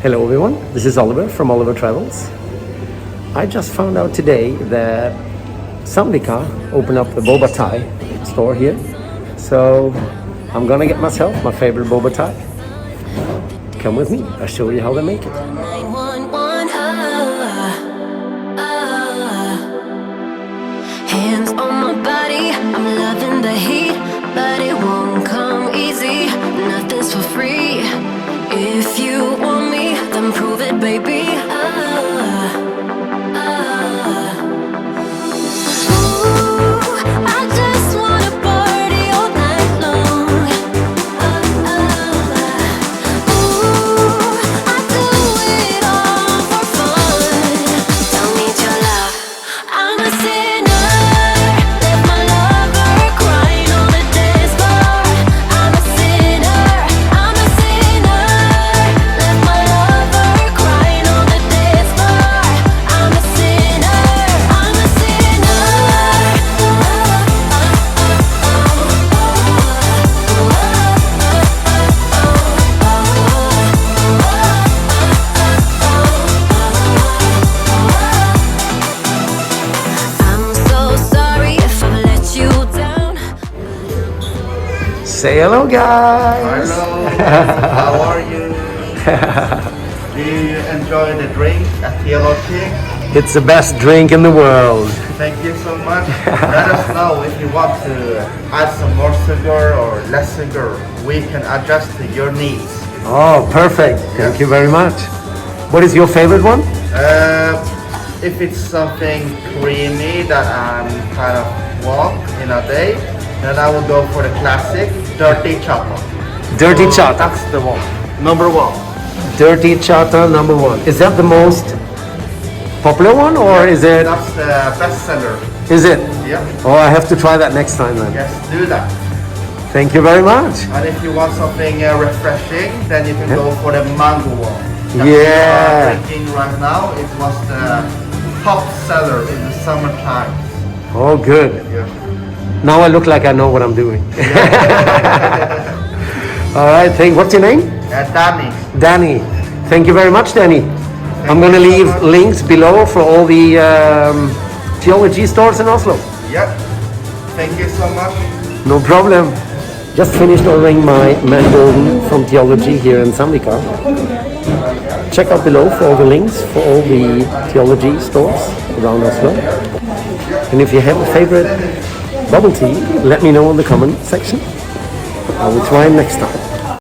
Hello everyone, this is Oliver from Oliver Travels. I just found out today that Sandvika opened up the boba Thai store here. So I'm gonna get myself my favorite boba Thai. Come with me, I'll show you how they make it. 911, hands on my body, I'm loving the heat, but it won't come easy, nothing's for free. If you want me, then prove it, baby. Ooh, I just wanna party all night long. Ooh, I do it all for fun. Don't need your love, I'm a sinner. Left my lover crying on the dance floor. I'm a sinner, I'm a sinner. Left my lover crying on the dance floor. I'm a sinner, I'm a sinner. I'm so sorry if I've let you down. Say hello guys! Hello, how are you? Do you enjoy the drink at Teaology? It's the best drink in the world. Thank you so much. Let us know if you want to add some more sugar or less sugar. We can adjust to your needs. Oh, perfect. Thank you very much. What is your favorite one? If it's something creamy that I'm kind of want in a day, then I will go for the classic dirty chocolate. Dirty So chocolate. That's the one. Number one. Dirty Chata number 1. Is that the most popular one or is it? That's the best seller. Is it? Yeah. Oh, I have to try that next time then. Yes, do that. Thank you very much. And if you want something refreshing, then you can go for the mango one. That Yeah. we are drinking right now. It was the top seller in the summertime. Oh, good. Yeah. Now I look like I know what I'm doing. All right, what's your name? Danny. Danny. Thank you very much, Danny. I'm going to you so leave much. links below for all the Teaology stores in Oslo. Yep. Thank you so much. No problem. Just finished ordering my mango from Teaology here in Sandvika. Check out below for all the links for all the Teaology stores around Oslo. And if you have a favorite bubble tea, let me know in the comment section. I will try next time.